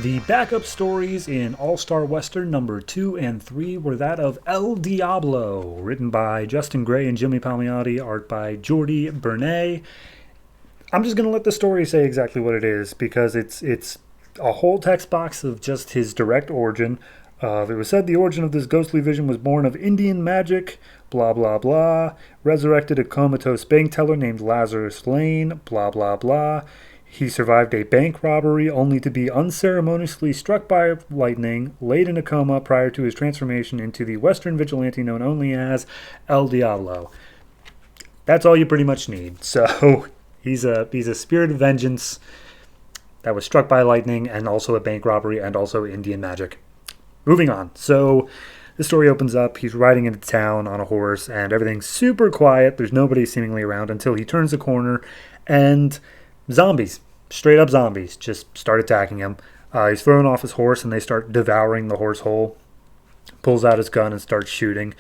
The backup stories in All-Star Western number 2 and 3 were that of El Diablo, written by Justin Gray and Jimmy Palmiotti, art by Jordi Bernay. I'm just going to let the story say exactly what it is because it's a whole text box of just his direct origin. It was said the origin of this ghostly vision was born of Indian magic, blah blah blah, resurrected a comatose bank teller named Lazarus Lane, blah blah blah. He survived a bank robbery only to be unceremoniously struck by lightning, laid in a coma prior to his transformation into the Western vigilante known only as El Diablo. That's all you pretty much need. So he's a spirit of vengeance that was struck by lightning and also a bank robbery and also Indian magic. Moving on. So the story opens up. He's riding into town on a horse and everything's super quiet. There's nobody seemingly around until he turns the corner and zombies, straight up zombies, just start attacking him. He's thrown off his horse and they start devouring the horse whole. Pulls out his gun and starts shooting.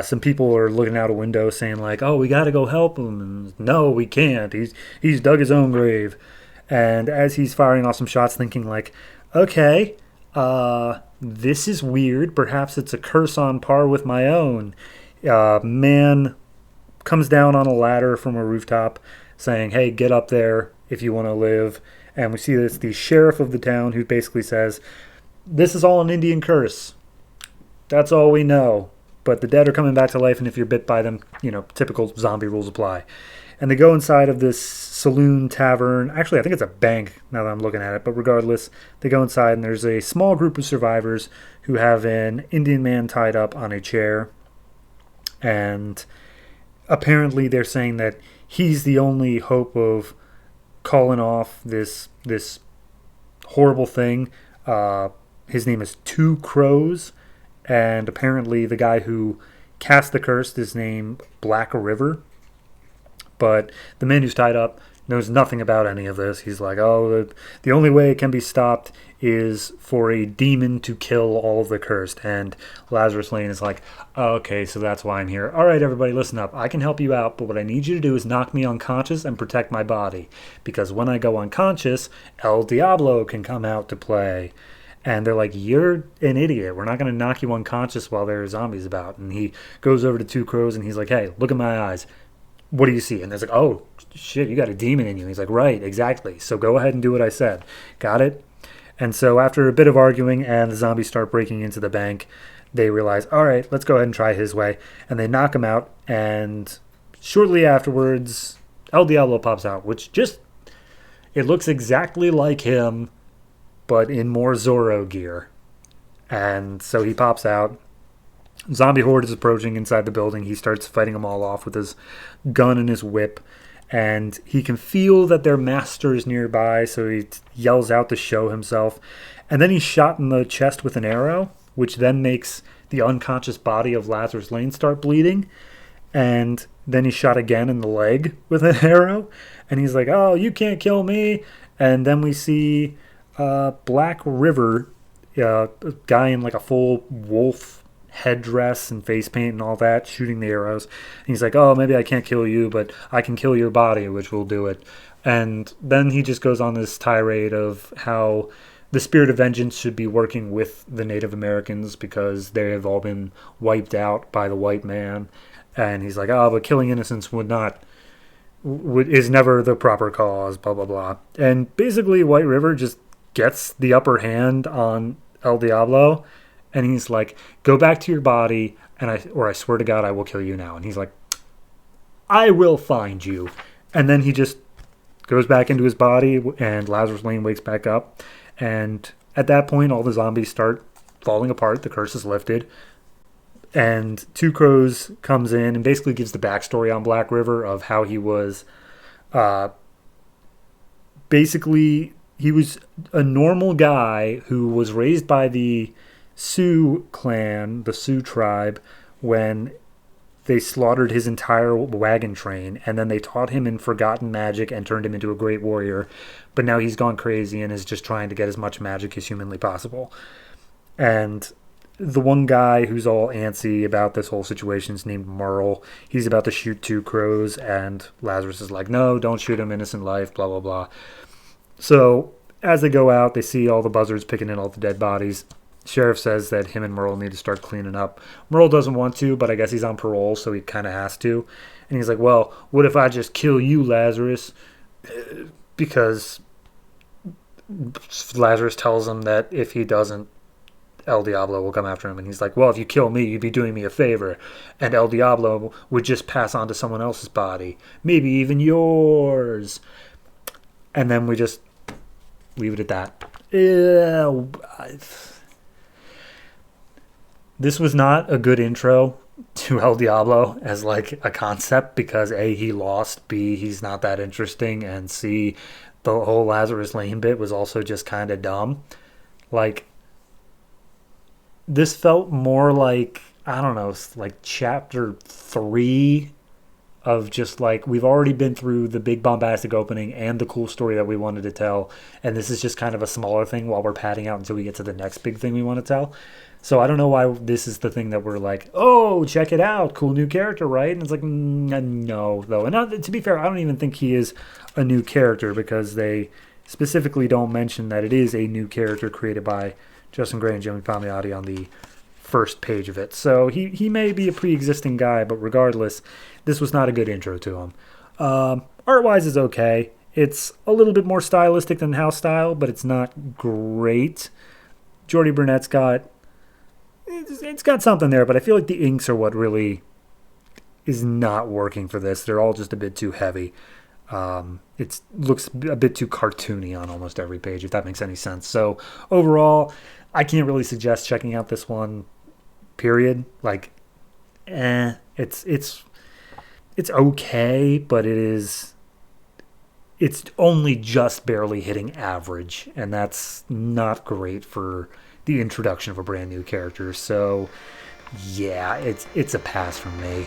Some people are looking out a window saying like, "Oh, we got to go help him." And, "No, we can't. He's dug his own grave." And as he's firing off some shots, thinking like, "Okay, this is weird. Perhaps it's a curse on par with my own." Man comes down on a ladder from a rooftop saying, "Hey, get up there if you want to live." And we see that it's the sheriff of the town who basically says, "This is all an Indian curse. That's all we know. But the dead are coming back to life, and if you're bit by them, typical zombie rules apply." And they go inside of this saloon tavern. Actually, I think it's a bank now that I'm looking at it. But regardless, they go inside, and there's a small group of survivors who have an Indian man tied up on a chair. And apparently they're saying that he's the only hope of calling off this horrible thing. His name is Two Crows, and apparently the guy who cast the curse is named Black River. But the man who's tied up knows nothing about any of this. He's like, "Oh, the only way it can be stopped is for a demon to kill all of the cursed." And Lazarus Lane is like, "Oh, okay, so that's why I'm here. All right, everybody, listen up. I can help you out, but what I need you to do is knock me unconscious and protect my body. Because when I go unconscious, El Diablo can come out to play." And they're like, "You're an idiot. We're not going to knock you unconscious while there are zombies about." And he goes over to Two Crows and he's like, "Hey, look at my eyes. What do you see?" And they're like, "Oh, shit, you got a demon in you." He's like, "Right, exactly. So go ahead and do what I said." Got it? And so after a bit of arguing and the zombies start breaking into the bank, they realize, all right, let's go ahead and try his way. And they knock him out. And shortly afterwards, El Diablo pops out, which it looks exactly like him, but in more Zorro gear. And so he pops out. Zombie horde is approaching inside the building. He starts fighting them all off with his gun and his whip. And he can feel that their master is nearby, so he yells out to show himself. And then he's shot in the chest with an arrow, which then makes the unconscious body of Lazarus Lane start bleeding. And then he's shot again in the leg with an arrow. And he's like, "Oh, you can't kill me." And then we see Black River, a guy in like a full wolf headdress and face paint and all that, shooting the arrows. And he's like, "Oh, maybe I can't kill you, but I can kill your body, which will do it." And then he just goes on this tirade of how the spirit of vengeance should be working with the Native Americans because they have all been wiped out by the white man. And he's like, "Oh, but killing innocents is never the proper cause, blah, blah, blah." And basically White River just gets the upper hand on El Diablo. And he's like, "Go back to your body, or I swear to God, I will kill you now." And he's like, "I will find you." And then he just goes back into his body, and Lazarus Lane wakes back up. And at that point, all the zombies start falling apart. The curse is lifted. And Two Crows comes in and basically gives the backstory on Black River of how he was basically, he was a normal guy who was raised by the Sioux clan, the Sioux tribe, when they slaughtered his entire wagon train, and then they taught him in forgotten magic and turned him into a great warrior. But now he's gone crazy and is just trying to get as much magic as humanly possible. And the one guy who's all antsy about this whole situation is named Merle. He's about to shoot Two Crows, and Lazarus is like, "No, don't shoot him, innocent life, blah, blah, blah." So as they go out, they see all the buzzards picking in all the dead bodies. Sheriff says that him and Merle need to start cleaning up. Merle doesn't want to, but I guess he's on parole, so he kind of has to. And he's like, well, what if I just kill you, Lazarus? Because Lazarus tells him that if he doesn't, El Diablo will come after him. And he's like, well, if you kill me, you'd be doing me a favor. And El Diablo would just pass on to someone else's body. Maybe even yours. And then we just leave it at that. This was not a good intro to El Diablo as like a concept because A, he lost, B, he's not that interesting, and C, the whole Lazarus Lane bit was also just kind of dumb. Like, this felt more like, I don't know, like chapter 3 of just like, we've already been through the big bombastic opening and the cool story that we wanted to tell, and this is just kind of a smaller thing while we're padding out until we get to the next big thing we want to tell. So I don't know why this is the thing that we're like, oh, check it out, cool new character, right? And it's like, no, though. And to be fair, I don't even think he is a new character because they specifically don't mention that it is a new character created by Justin Gray and Jimmy Palmiotti on the first page of it. So he may be a pre-existing guy, but regardless, this was not a good intro to him. Art-wise is okay. It's a little bit more stylistic than House style, but it's not great. Jordy Burnett's got... It's got something there, but I feel like the inks are what really is not working for this. They're all just a bit too heavy. It looks a bit too cartoony on almost every page, if that makes any sense. So overall, I can't really suggest checking out this one, period. Like, it's okay, but it's only just barely hitting average, and that's not great for the introduction of a brand new character. So yeah, it's a pass from me.